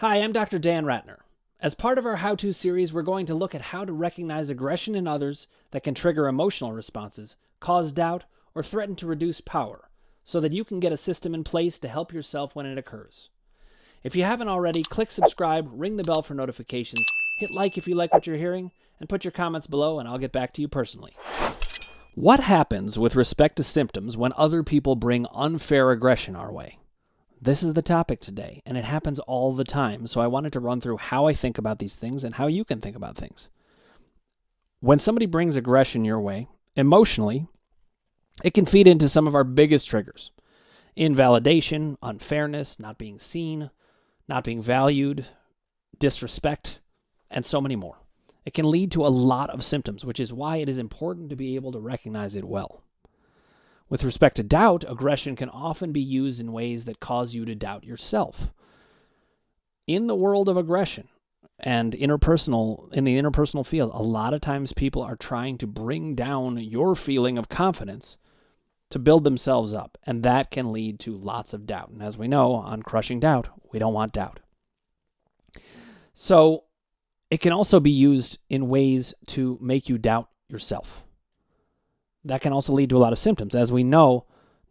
Hi, I'm Dr. Dan Ratner. As part of our how-to series, we're going to look at how to recognize aggression in others that can trigger emotional responses, cause doubt, or threaten to reduce power, so that you can get a system in place to help yourself when it occurs. If you haven't already, click subscribe, ring the bell for notifications, hit like if you like what you're hearing, and put your comments below and I'll get back to you personally. What happens with respect to symptoms when other people bring unfair aggression our way? This is the topic today, and it happens all the time, so I wanted to run through how I think about these things and how you can think about things. When somebody brings aggression your way, emotionally, it can feed into some of our biggest triggers. Invalidation, unfairness, not being seen, not being valued, disrespect, and so many more. It can lead to a lot of symptoms, which is why it is important to be able to recognize it well. With respect to doubt, aggression can often be used in ways that cause you to doubt yourself. In the world of aggression and in the interpersonal field, a lot of times people are trying to bring down your feeling of confidence to build themselves up, and that can lead to lots of doubt. And as we know, on Crushing Doubt, we don't want doubt. So it can also be used in ways to make you doubt yourself. That can also lead to a lot of symptoms. As we know,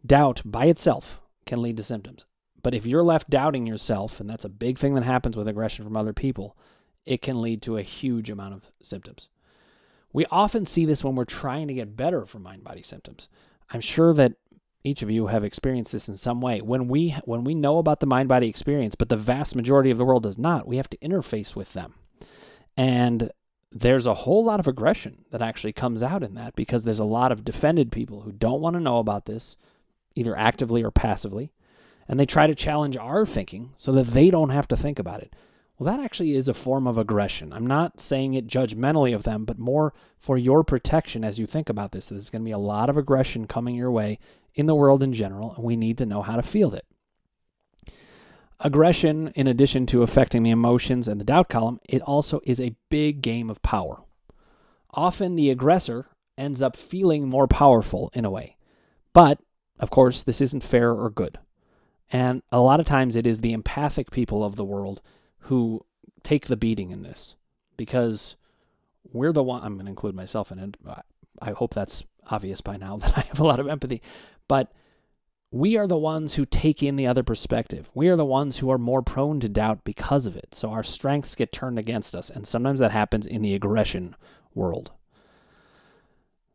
doubt by itself can lead to symptoms. But if you're left doubting yourself, and that's a big thing that happens with aggression from other people, it can lead to a huge amount of symptoms. We often see this when we're trying to get better from mind-body symptoms. I'm sure that each of you have experienced this in some way. When we know about the mind-body experience, but the vast majority of the world does not, we have to interface with them. And there's a whole lot of aggression that actually comes out in that because there's a lot of defended people who don't want to know about this, either actively or passively, and they try to challenge our thinking so that they don't have to think about it. Well, that actually is a form of aggression. I'm not saying it judgmentally of them, but more for your protection as you think about this. There's going to be a lot of aggression coming your way in the world in general, and we need to know how to field it. Aggression, in addition to affecting the emotions and the doubt column, it also is a big game of power. Often the aggressor ends up feeling more powerful in a way. But, of course, this isn't fair or good. And a lot of times it is the empathic people of the world who take the beating in this. Because we're the one, I'm going to include myself in it. I hope that's obvious by now that I have a lot of empathy. But we are the ones who take in the other perspective. We are the ones who are more prone to doubt because of it. So our strengths get turned against us. And sometimes that happens in the aggression world.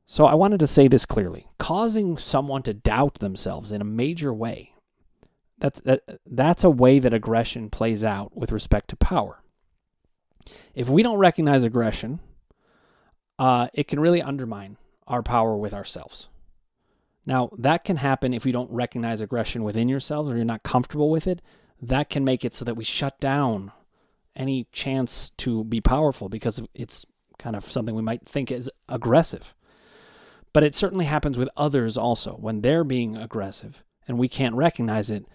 So I wanted to say this clearly. Causing someone to doubt themselves in a major way, that's a way that aggression plays out with respect to power. If we don't recognize aggression, it can really undermine our power with ourselves. Now, that can happen if you don't recognize aggression within yourselves or you're not comfortable with it. That can make it so that we shut down any chance to be powerful because it's kind of something we might think is aggressive. But it certainly happens with others also. When they're being aggressive and we can't recognize it,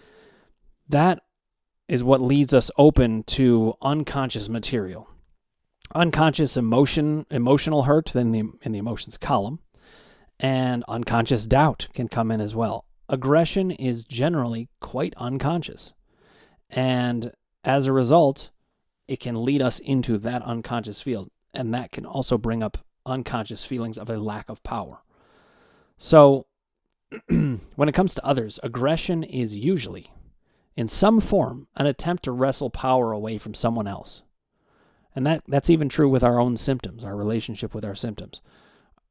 that is what leads us open to unconscious material. Unconscious emotional hurt in the emotions column. And unconscious doubt can come in as well. Aggression is generally quite unconscious. And as a result, it can lead us into that unconscious field. And that can also bring up unconscious feelings of a lack of power. So when it comes to others, aggression is usually, in some form, an attempt to wrestle power away from someone else. And that's even true with our own symptoms, our relationship with our symptoms.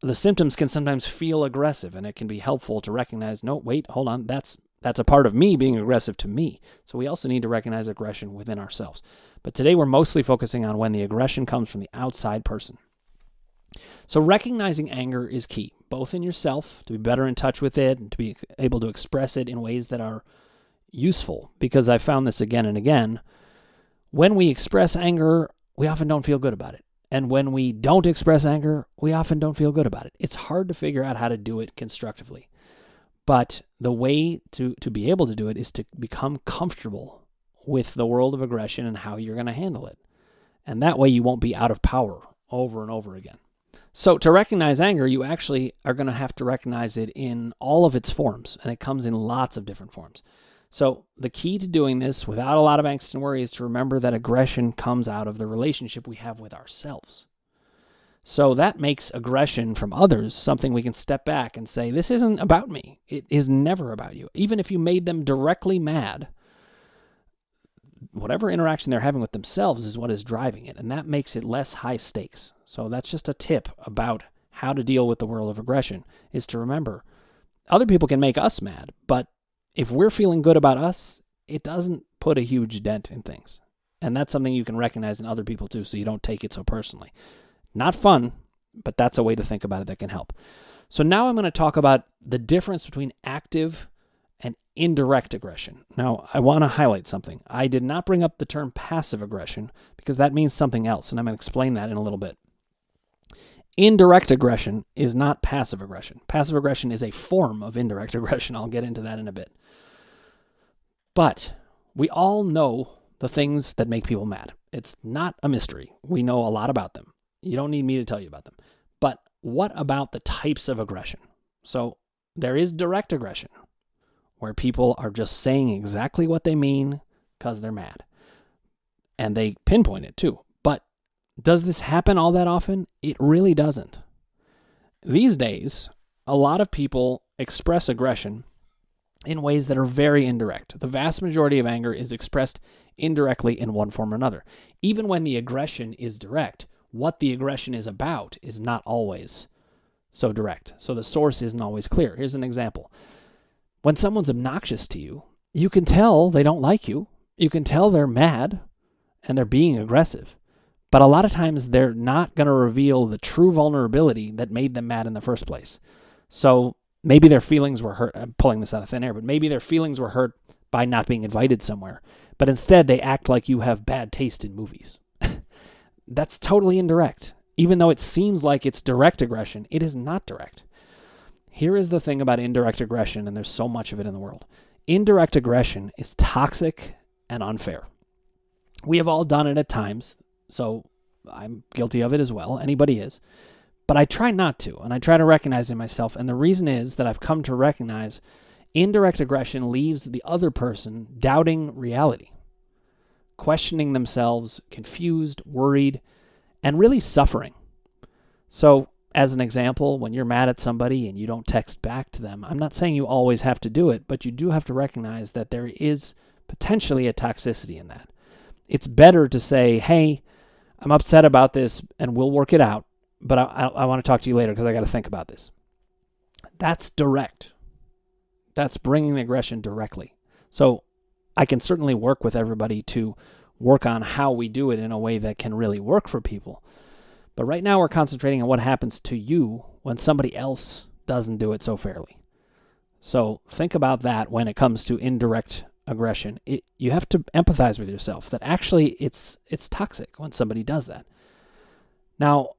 The symptoms can sometimes feel aggressive, and it can be helpful to recognize, no, wait, hold on, that's a part of me being aggressive to me. So we also need to recognize aggression within ourselves. But today we're mostly focusing on when the aggression comes from the outside person. So recognizing anger is key, both in yourself, to be better in touch with it, and to be able to express it in ways that are useful. Because I found this again and again. When we express anger, we often don't feel good about it. And when we don't express anger, we often don't feel good about it. It's hard to figure out how to do it constructively. But the way to be able to do it is to become comfortable with the world of aggression and how you're going to handle it. And that way you won't be out of power over and over again. So to recognize anger, you actually are going to have to recognize it in all of its forms. And it comes in lots of different forms. So the key to doing this without a lot of angst and worry is to remember that aggression comes out of the relationship we have with ourselves. So that makes aggression from others something we can step back and say, this isn't about me. It is never about you. Even if you made them directly mad, whatever interaction they're having with themselves is what is driving it, and that makes it less high stakes. So that's just a tip about how to deal with the world of aggression, is to remember other people can make us mad, but if we're feeling good about us, it doesn't put a huge dent in things. And that's something you can recognize in other people too, so you don't take it so personally. Not fun, but that's a way to think about it that can help. So now I'm going to talk about the difference between active and indirect aggression. Now, I want to highlight something. I did not bring up the term passive aggression because that means something else, and I'm going to explain that in a little bit. Indirect aggression is not passive aggression. Passive aggression is a form of indirect aggression. I'll get into that in a bit. But we all know the things that make people mad. It's not a mystery. We know a lot about them. You don't need me to tell you about them. But what about the types of aggression? So there is direct aggression, where people are just saying exactly what they mean because they're mad. And they pinpoint it too. But does this happen all that often? It really doesn't. These days, a lot of people express aggression in ways that are very indirect. The vast majority of anger is expressed indirectly in one form or another. Even when the aggression is direct, what the aggression is about is not always so direct. So the source isn't always clear. Here's an example. When someone's obnoxious to you, you can tell they don't like you. You can tell they're mad and they're being aggressive. But a lot of times they're not going to reveal the true vulnerability that made them mad in the first place. So maybe their feelings were hurt. I'm pulling this out of thin air, but maybe their feelings were hurt by not being invited somewhere. But instead they act like you have bad taste in movies. That's totally indirect. Even though it seems like it's direct aggression, it is not direct. Here is the thing about indirect aggression, and there's so much of it in the world. Indirect aggression is toxic and unfair. We have all done it at times, so I'm guilty of it as well. Anybody is. But I try not to, and I try to recognize it myself. And the reason is that I've come to recognize indirect aggression leaves the other person doubting reality, questioning themselves, confused, worried, and really suffering. So, as an example, when you're mad at somebody and you don't text back to them, I'm not saying you always have to do it, but you do have to recognize that there is potentially a toxicity in that. It's better to say, hey, I'm upset about this and we'll work it out, but I want to talk to you later because I got to think about this. That's direct. That's bringing the aggression directly. So I can certainly work with everybody to work on how we do it in a way that can really work for people. But right now we're concentrating on what happens to you when somebody else doesn't do it so fairly. So think about that when it comes to indirect aggression. You have to empathize with yourself that actually it's toxic when somebody does that. Now,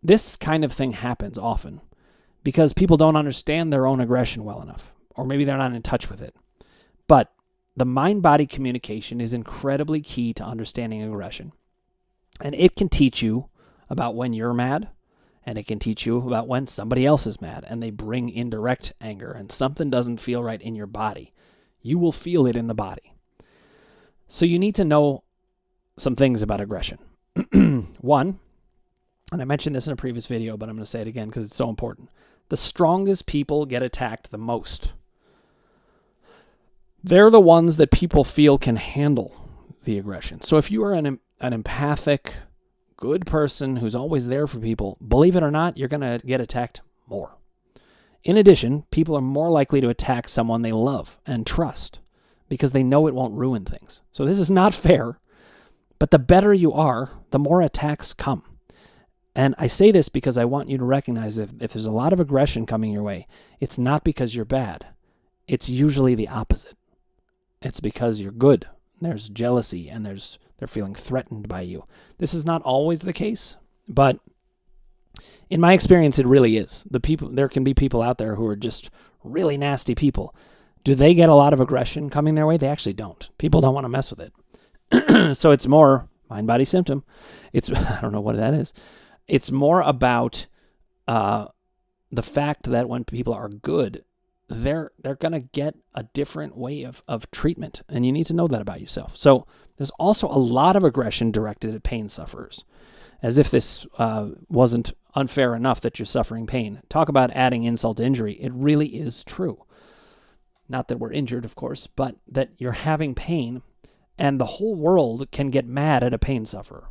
this kind of thing happens often because people don't understand their own aggression well enough, or maybe they're not in touch with it. But the mind-body communication is incredibly key to understanding aggression. And it can teach you about when you're mad, and it can teach you about when somebody else is mad, and they bring indirect anger, and something doesn't feel right in your body. You will feel it in the body. So you need to know some things about aggression. One, and I mentioned this in a previous video, but I'm going to say it again because it's so important. The strongest people get attacked the most. They're the ones that people feel can handle the aggression. So if you are an empathic, good person who's always there for people, believe it or not, you're going to get attacked more. In addition, people are more likely to attack someone they love and trust because they know it won't ruin things. So this is not fair, but the better you are, the more attacks come. And I say this because I want you to recognize if there's a lot of aggression coming your way, it's not because you're bad. It's usually the opposite. It's because you're good. There's jealousy and they're feeling threatened by you. This is not always the case, but in my experience, it really is. There can be people out there who are just really nasty people. Do they get a lot of aggression coming their way? They actually don't. People don't want to mess with it. So it's more mind-body symptom. I don't know what that is. It's more about the fact that when people are good, they're going to get a different way of treatment, and you need to know that about yourself. So there's also a lot of aggression directed at pain sufferers, as if this wasn't unfair enough that you're suffering pain. Talk about adding insult to injury. It really is true. Not that we're injured, of course, but that you're having pain, and the whole world can get mad at a pain sufferer.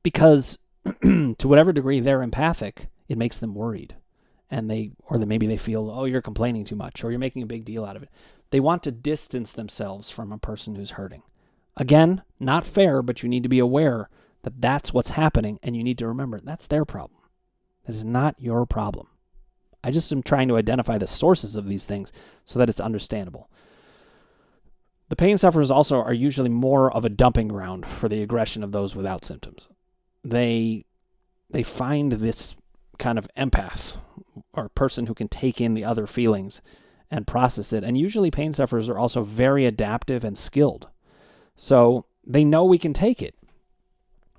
Because to whatever degree they're empathic, it makes them worried. And maybe they feel, oh, you're complaining too much, or you're making a big deal out of it. They want to distance themselves from a person who's hurting. Again, not fair, but you need to be aware that that's what's happening, and you need to remember that's their problem. That is not your problem. I just am trying to identify the sources of these things so that it's understandable. The pain sufferers also are usually more of a dumping ground for the aggression of those without symptoms. They find this kind of empath or person who can take in the other feelings and process it. And usually pain sufferers are also very adaptive and skilled. So they know we can take it,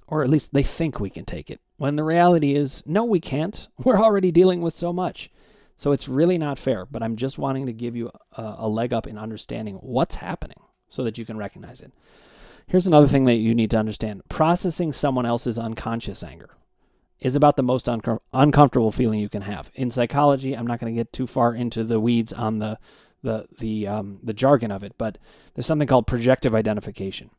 or at least they think we can take it, when the reality is, no, we can't. We're already dealing with so much. So it's really not fair, but I'm just wanting to give you a leg up in understanding what's happening so that you can recognize it. Here's another thing that you need to understand. Processing someone else's unconscious anger is about the most uncomfortable feeling you can have. In psychology, I'm not going to get too far into the weeds on the jargon of it, but there's something called projective identification.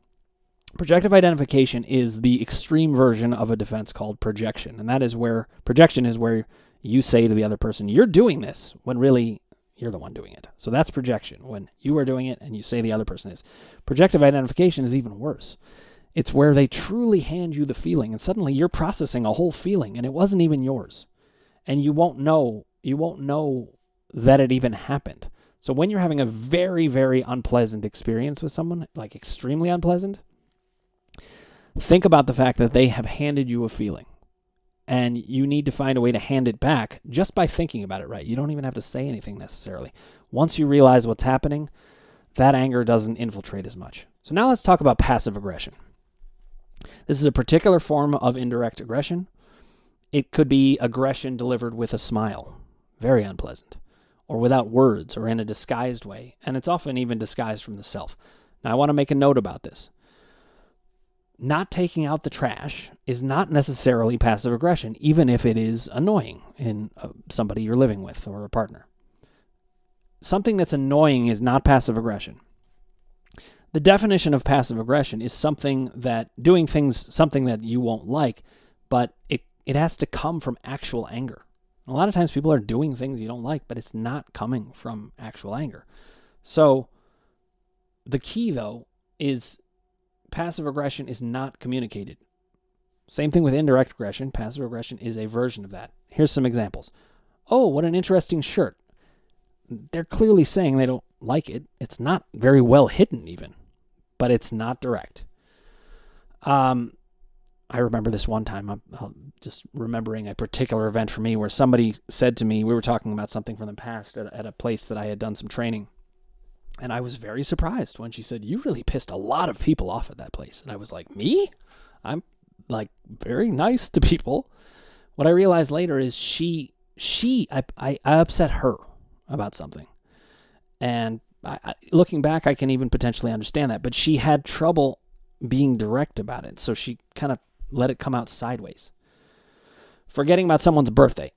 Projective identification is the extreme version of a defense called projection, and that is where projection is where you say to the other person, you're doing this, when really you're the one doing it. So that's projection, when you are doing it and you say the other person is. Projective identification is even worse. It's where they truly hand you the feeling, and suddenly you're processing a whole feeling, and it wasn't even yours. And you won't know that it even happened. So when you're having a very, very unpleasant experience with someone, like extremely unpleasant, think about the fact that they have handed you a feeling. And you need to find a way to hand it back just by thinking about it right. You don't even have to say anything necessarily. Once you realize what's happening, that anger doesn't infiltrate as much. So now let's talk about passive aggression. This is a particular form of indirect aggression. It could be aggression delivered with a smile, very unpleasant, or without words, or in a disguised way, and it's often even disguised from the self. Now I want to make a note about this. Not taking out the trash is not necessarily passive aggression, even if it is annoying in somebody you're living with or a partner. Something that's annoying is not passive aggression. The definition of passive aggression is something that you won't like, but it has to come from actual anger. A lot of times people are doing things you don't like, but it's not coming from actual anger. So the key, though, is passive aggression is not communicated. Same thing with indirect aggression. Passive aggression is a version of that. Here's some examples. Oh, what an interesting shirt. They're clearly saying they don't like it. It's not very well hidden even, but it's not direct. I remember this one time, I'm just remembering a particular event for me where somebody said to me, we were talking about something from the past at a place that I had done some training. And I was very surprised when she said, you really pissed a lot of people off at that place. And I was like, me? I'm like very nice to people. What I realized later is I upset her about something. And looking back, I can even potentially understand that. But she had trouble being direct about it. So she kind of let it come out sideways. Forgetting about someone's birthday.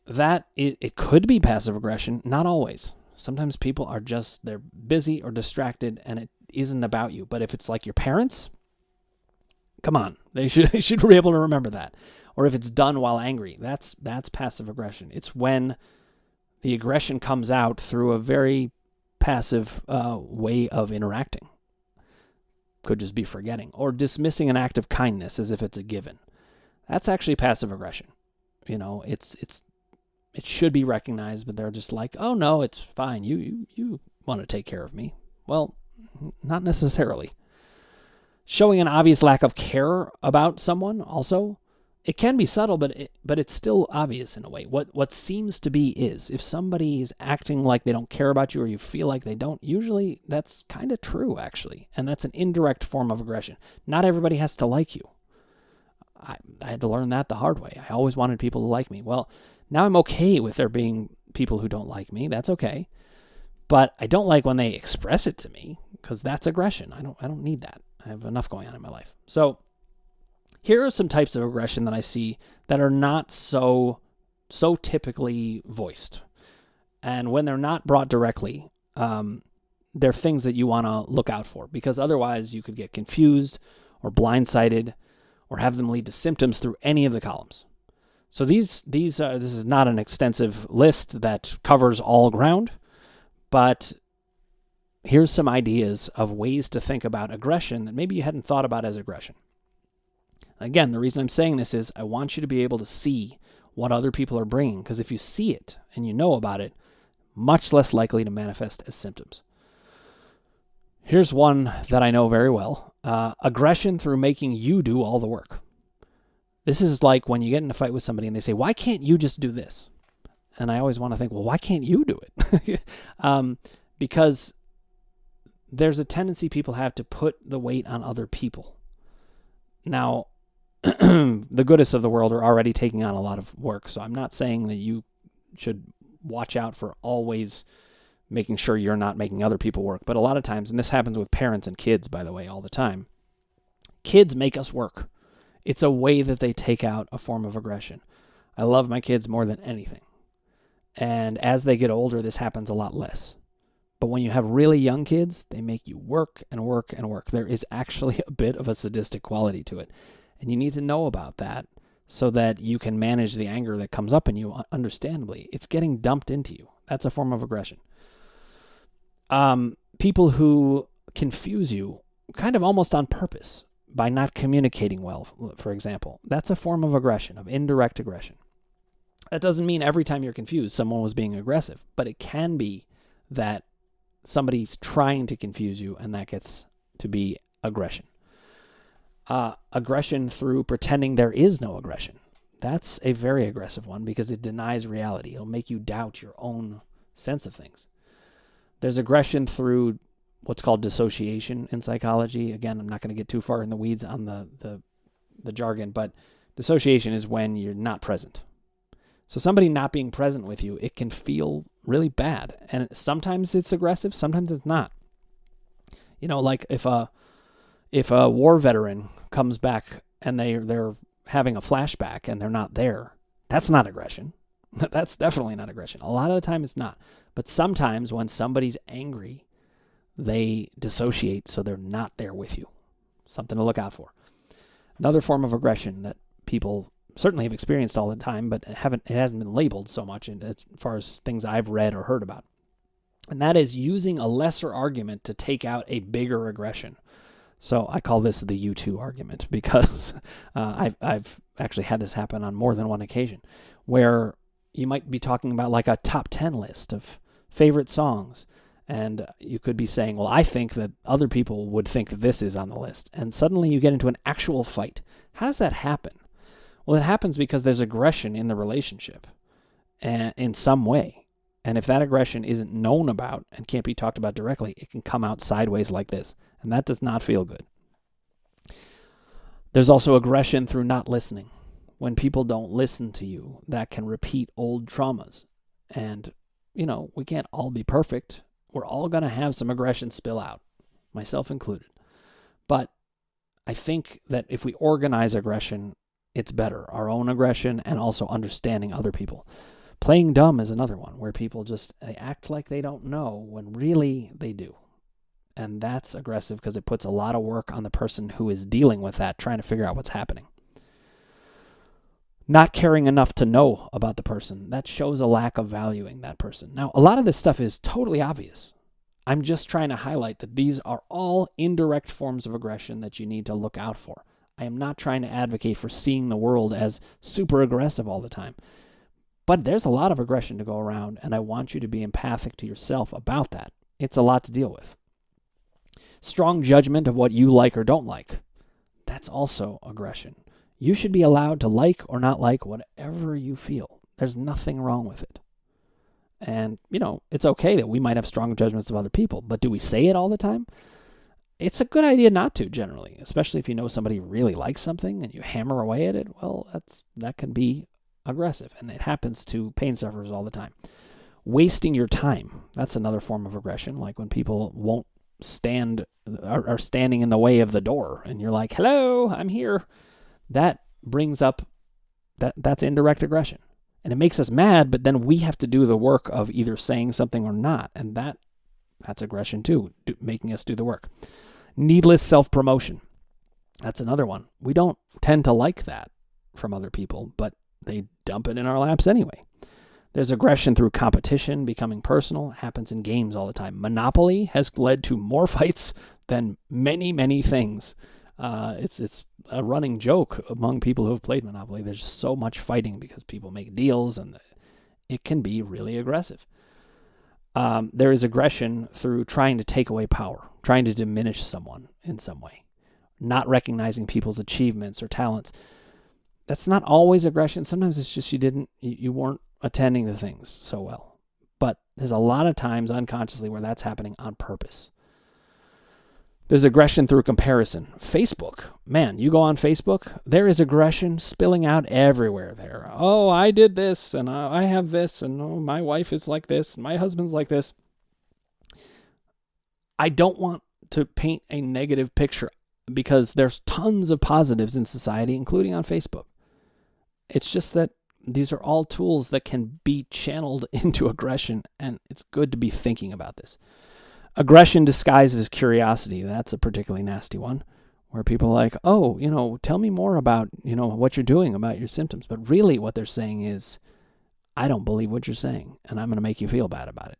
It could be passive aggression, not always. Sometimes people are they're busy or distracted and it isn't about you. But if it's like your parents, come on, they should be able to remember that. Or if it's done while angry, that's passive aggression. It's when the aggression comes out through a very passive way of interacting. Could just be forgetting or dismissing an act of kindness as if it's a given. That's actually passive aggression. You know, it should be recognized, but they're just like, oh no, it's fine. You want to take care of me. Well, not necessarily. Showing an obvious lack of care about someone also, it can be subtle, but it's still obvious in a way. What seems to be is, if somebody is acting like they don't care about you or you feel like they don't, usually that's kind of true, actually. And that's an indirect form of aggression. Not everybody has to like you. I had to learn that the hard way. I always wanted people to like me. Well, now I'm okay with there being people who don't like me. That's okay. But I don't like when they express it to me, because that's aggression. I don't need that. I have enough going on in my life. So here are some types of aggression that I see that are not so typically voiced. And when they're not brought directly, they're things that you want to look out for, because otherwise you could get confused or blindsided or have them lead to symptoms through any of the columns. So this is not an extensive list that covers all ground, but here's some ideas of ways to think about aggression that maybe you hadn't thought about as aggression. Again, the reason I'm saying this is I want you to be able to see what other people are bringing, because if you see it and you know about it, much less likely to manifest as symptoms. Here's one that I know very well. Aggression through making you do all the work. This is like when you get in a fight with somebody and they say, why can't you just do this? And I always want to think, well, why can't you do it? Because there's a tendency people have to put the weight on other people. Now, the goodest of the world are already taking on a lot of work, so I'm not saying that you should watch out for always making sure you're not making other people work. But a lot of times, and this happens with parents and kids, by the way, all the time, kids make us work. It's a way that they take out a form of aggression. I love my kids more than anything. And as they get older, this happens a lot less. But when you have really young kids, they make you work and work and work. There is actually a bit of a sadistic quality to it. And you need to know about that so that you can manage the anger that comes up in you understandably. It's getting dumped into you. That's a form of aggression. People who confuse you kind of almost on purpose by not communicating well, for example. That's a form of aggression, of indirect aggression. That doesn't mean every time you're confused, someone was being aggressive, but it can be that somebody's trying to confuse you and that gets to be aggression. Aggression through pretending there is no aggression. That's a very aggressive one because it denies reality. It'll make you doubt your own sense of things. There's aggression through what's called dissociation in psychology. Again, I'm not going to get too far in the weeds on the jargon, but dissociation is when you're not present. So somebody not being present with you, it can feel really bad. And sometimes it's aggressive, sometimes it's not. You know, like if a war veteran comes back and they're having a flashback and they're not there, that's not aggression. That's definitely not aggression. A lot of the time it's not. But sometimes when somebody's angry, they dissociate so they're not there with you. Something to look out for. Another form of aggression that people certainly have experienced all the time, but it hasn't been labeled so much as far as things I've read or heard about. And that is using a lesser argument to take out a bigger aggression. So I call this the U2 argument because I've actually had this happen on more than one occasion, where you might be talking about like a top 10 list of favorite songs, and you could be saying, well, I think that other people would think that this is on the list. And suddenly you get into an actual fight. How does that happen? Well, it happens because there's aggression in the relationship in some way. And if that aggression isn't known about and can't be talked about directly, it can come out sideways like this. And that does not feel good. There's also aggression through not listening. When people don't listen to you, that can repeat old traumas. And, you know, we can't all be perfect. We're all going to have some aggression spill out, myself included. But I think that if we organize aggression, it's better. Our own aggression and also understanding other people. Playing dumb is another one where people they act like they don't know when really they do. And that's aggressive because it puts a lot of work on the person who is dealing with that, trying to figure out what's happening. Not caring enough to know about the person, that shows a lack of valuing that person. Now, a lot of this stuff is totally obvious. I'm just trying to highlight that these are all indirect forms of aggression that you need to look out for. I am not trying to advocate for seeing the world as super aggressive all the time. But there's a lot of aggression to go around, and I want you to be empathic to yourself about that. It's a lot to deal with. Strong judgment of what you like or don't like. That's also aggression. You should be allowed to like or not like whatever you feel. There's nothing wrong with it. And, you know, it's okay that we might have strong judgments of other people, but do we say it all the time? It's a good idea not to, generally, especially if you know somebody really likes something and you hammer away at it. Well, that can be aggressive, and it happens to pain sufferers all the time. Wasting your time. That's another form of aggression, like when people won't are standing in the way of the door and you're like, hello, I'm here. That brings up that's indirect aggression. And it makes us mad, but then we have to do the work of either saying something or not. And that's aggression too, making us do the work. Needless self-promotion. That's another one. We don't tend to like that from other people, but they dump it in our laps anyway. There's aggression through competition, becoming personal. It happens in games all the time. Monopoly has led to more fights than many, many things. It's a running joke among people who have played Monopoly. There's so much fighting because people make deals, and it can be really aggressive. There is aggression through trying to take away power, trying to diminish someone in some way, not recognizing people's achievements or talents. That's not always aggression. Sometimes it's just you weren't attending to things so well. But there's a lot of times unconsciously where that's happening on purpose. There's aggression through comparison. Facebook, man, you go on Facebook, there is aggression spilling out everywhere there. Oh, I did this, and I have this, and oh, my wife is like this, and my husband's like this. I don't want to paint a negative picture because there's tons of positives in society, including on Facebook. It's just that these are all tools that can be channeled into aggression, and it's good to be thinking about this. Aggression disguised as curiosity. That's a particularly nasty one, where people are like, oh, tell me more about, what you're doing, about your symptoms. But really what they're saying is, I don't believe what you're saying, and I'm going to make you feel bad about it.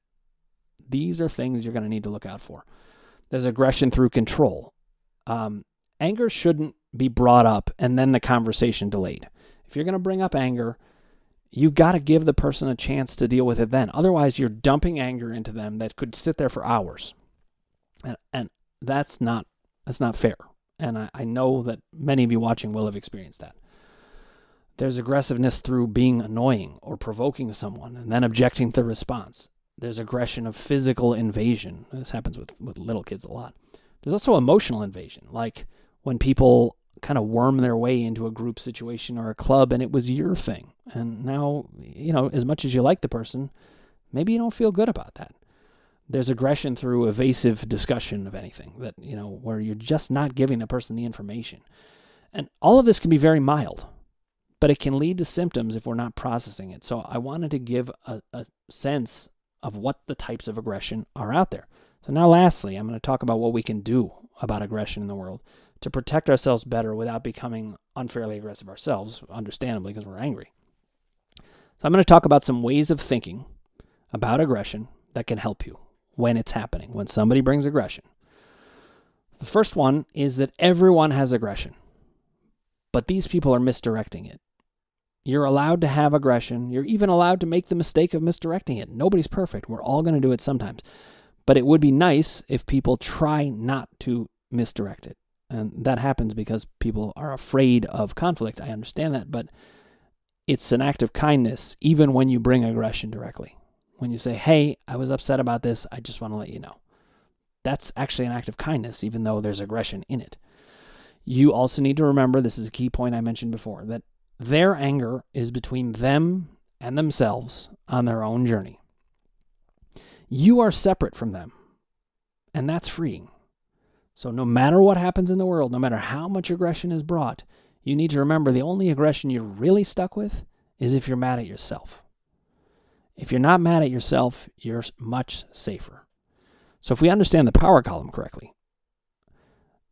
These are things you're going to need to look out for. There's aggression through control. Anger shouldn't be brought up and then the conversation delayed. If you're going to bring up anger, you've got to give the person a chance to deal with it then. Otherwise, you're dumping anger into them that could sit there for hours. And that's not fair. And I know that many of you watching will have experienced that. There's aggressiveness through being annoying or provoking someone and then objecting to the response. There's aggression of physical invasion. This happens with little kids a lot. There's also emotional invasion, like when people kind of worm their way into a group situation or a club and it was your thing. And now, as much as you like the person, maybe you don't feel good about that. There's aggression through evasive discussion of anything that, where you're just not giving the person the information. And all of this can be very mild, but it can lead to symptoms if we're not processing it. So I wanted to give a sense of what the types of aggression are out there. So now lastly, I'm going to talk about what we can do about aggression in the world to protect ourselves better without becoming unfairly aggressive ourselves, understandably, because we're angry. So I'm going to talk about some ways of thinking about aggression that can help you when it's happening, when somebody brings aggression. The first one is that everyone has aggression, but these people are misdirecting it. You're allowed to have aggression. You're even allowed to make the mistake of misdirecting it. Nobody's perfect. We're all going to do it sometimes. But it would be nice if people try not to misdirect it. And that happens because people are afraid of conflict. I understand that, but it's an act of kindness even when you bring aggression directly. When you say, hey, I was upset about this, I just want to let you know. That's actually an act of kindness, even though there's aggression in it. You also need to remember, this is a key point I mentioned before, that their anger is between them and themselves on their own journey. You are separate from them, and that's freeing. So no matter what happens in the world, no matter how much aggression is brought, you need to remember the only aggression you're really stuck with is if you're mad at yourself. If you're not mad at yourself, you're much safer. So if we understand the power column correctly,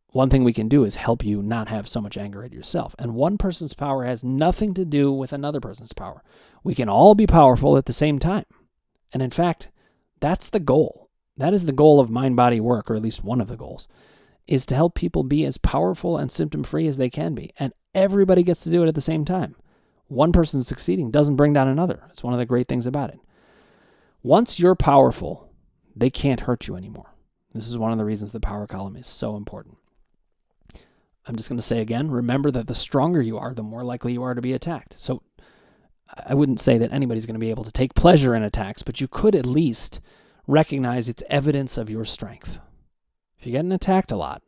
one thing we can do is help you not have so much anger at yourself. And one person's power has nothing to do with another person's power. We can all be powerful at the same time. And in fact, that's the goal. That is the goal of mind-body work, or at least one of the goals, is to help people be as powerful and symptom-free as they can be. And everybody gets to do it at the same time. One person succeeding doesn't bring down another. It's one of the great things about it. Once you're powerful, they can't hurt you anymore. This is one of the reasons the power column is so important. I'm just going to say again, remember that the stronger you are, the more likely you are to be attacked. So I wouldn't say that anybody's going to be able to take pleasure in attacks, but you could at least recognize it's evidence of your strength. If you're getting attacked a lot,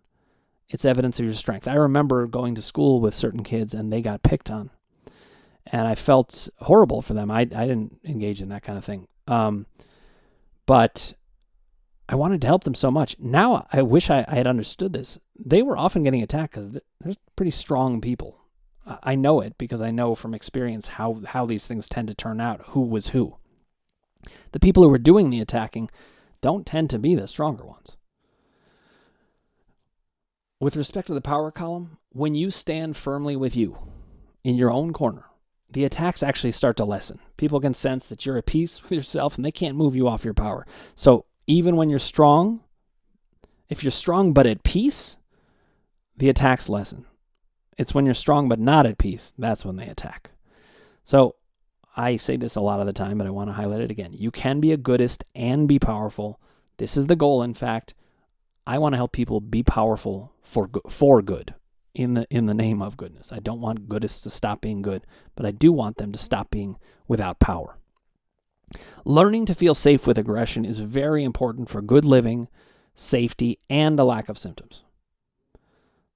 it's evidence of your strength. I remember going to school with certain kids and they got picked on. And I felt horrible for them. I didn't engage in that kind of thing. But I wanted to help them so much. Now I wish I had understood this. They were often getting attacked because they're pretty strong people. I know it because I know from experience how these things tend to turn out, who was who. The people who were doing the attacking don't tend to be the stronger ones. With respect to the power column, when you stand firmly with you in your own corner, the attacks actually start to lessen. People can sense that you're at peace with yourself and they can't move you off your power. So even when you're strong, if you're strong but at peace, the attacks lessen. It's when you're strong but not at peace, that's when they attack. So I say this a lot of the time, but I want to highlight it again. You can be a goodist and be powerful. This is the goal, in fact. I want to help people be powerful for good, in the name of goodness. I don't want goodists to stop being good, but I do want them to stop being without power. Learning to feel safe with aggression is very important for good living, safety, and a lack of symptoms.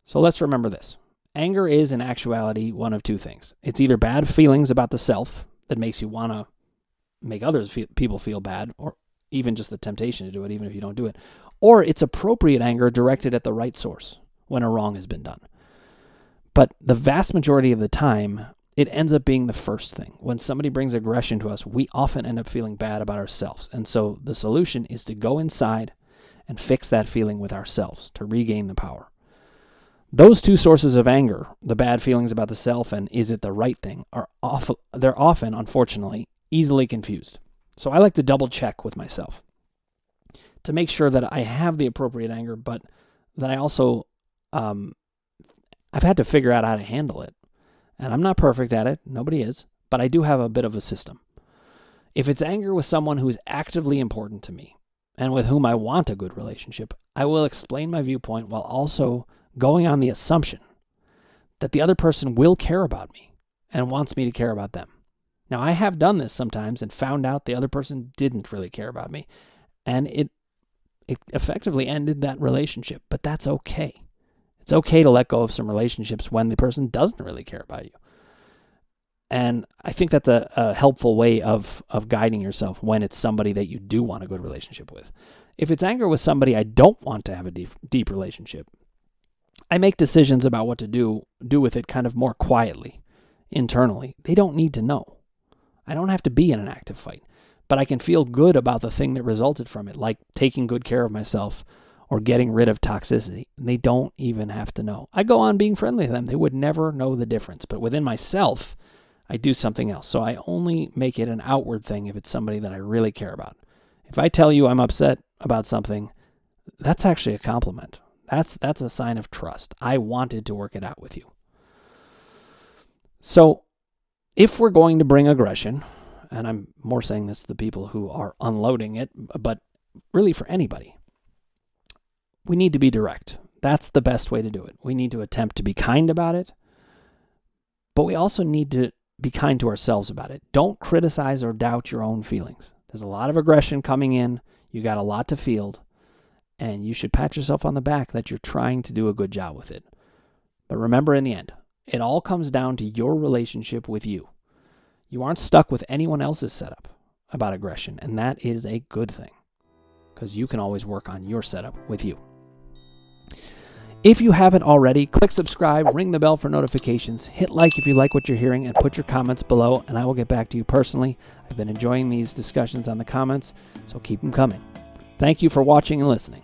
So let's remember this. Anger is, in actuality, one of two things. It's either bad feelings about the self that makes you want to make people feel bad, or even just the temptation to do it, even if you don't do it. Or it's appropriate anger directed at the right source when a wrong has been done. But the vast majority of the time, it ends up being the first thing. When somebody brings aggression to us, we often end up feeling bad about ourselves. And so the solution is to go inside and fix that feeling with ourselves to regain the power. Those two sources of anger, the bad feelings about the self and is it the right thing, they're often, unfortunately, easily confused. So I like to double check with myself to make sure that I have the appropriate anger, but that I also, I've had to figure out how to handle it. And I'm not perfect at it. Nobody is. But I do have a bit of a system. If it's anger with someone who is actively important to me and with whom I want a good relationship, I will explain my viewpoint while also going on the assumption that the other person will care about me and wants me to care about them. Now, I have done this sometimes and found out the other person didn't really care about me. And it effectively ended that relationship. But that's okay. It's okay to let go of some relationships when the person doesn't really care about you. And I think that's a helpful way of guiding yourself when it's somebody that you do want a good relationship with. If it's anger with somebody I don't want to have a deep relationship, I make decisions about what to do with it kind of more quietly, internally. They don't need to know. I don't have to be in an active fight, but I can feel good about the thing that resulted from it, like taking good care of myself or getting rid of toxicity. They don't even have to know. I go on being friendly to them. They would never know the difference. But within myself, I do something else. So I only make it an outward thing if it's somebody that I really care about. If I tell you I'm upset about something, that's actually a compliment. That's a sign of trust. I wanted to work it out with you. So if we're going to bring aggression, and I'm more saying this to the people who are unloading it, but really for anybody, we need to be direct. That's the best way to do it. We need to attempt to be kind about it, but we also need to be kind to ourselves about it. Don't criticize or doubt your own feelings. There's a lot of aggression coming in. You got a lot to field, and you should pat yourself on the back that you're trying to do a good job with it. But remember, in the end, it all comes down to your relationship with you. You aren't stuck with anyone else's setup about aggression, and that is a good thing because you can always work on your setup with you. If you haven't already, click subscribe, ring the bell for notifications, hit like if you like what you're hearing, and put your comments below, and I will get back to you personally. I've been enjoying these discussions on the comments, so keep them coming. Thank you for watching and listening.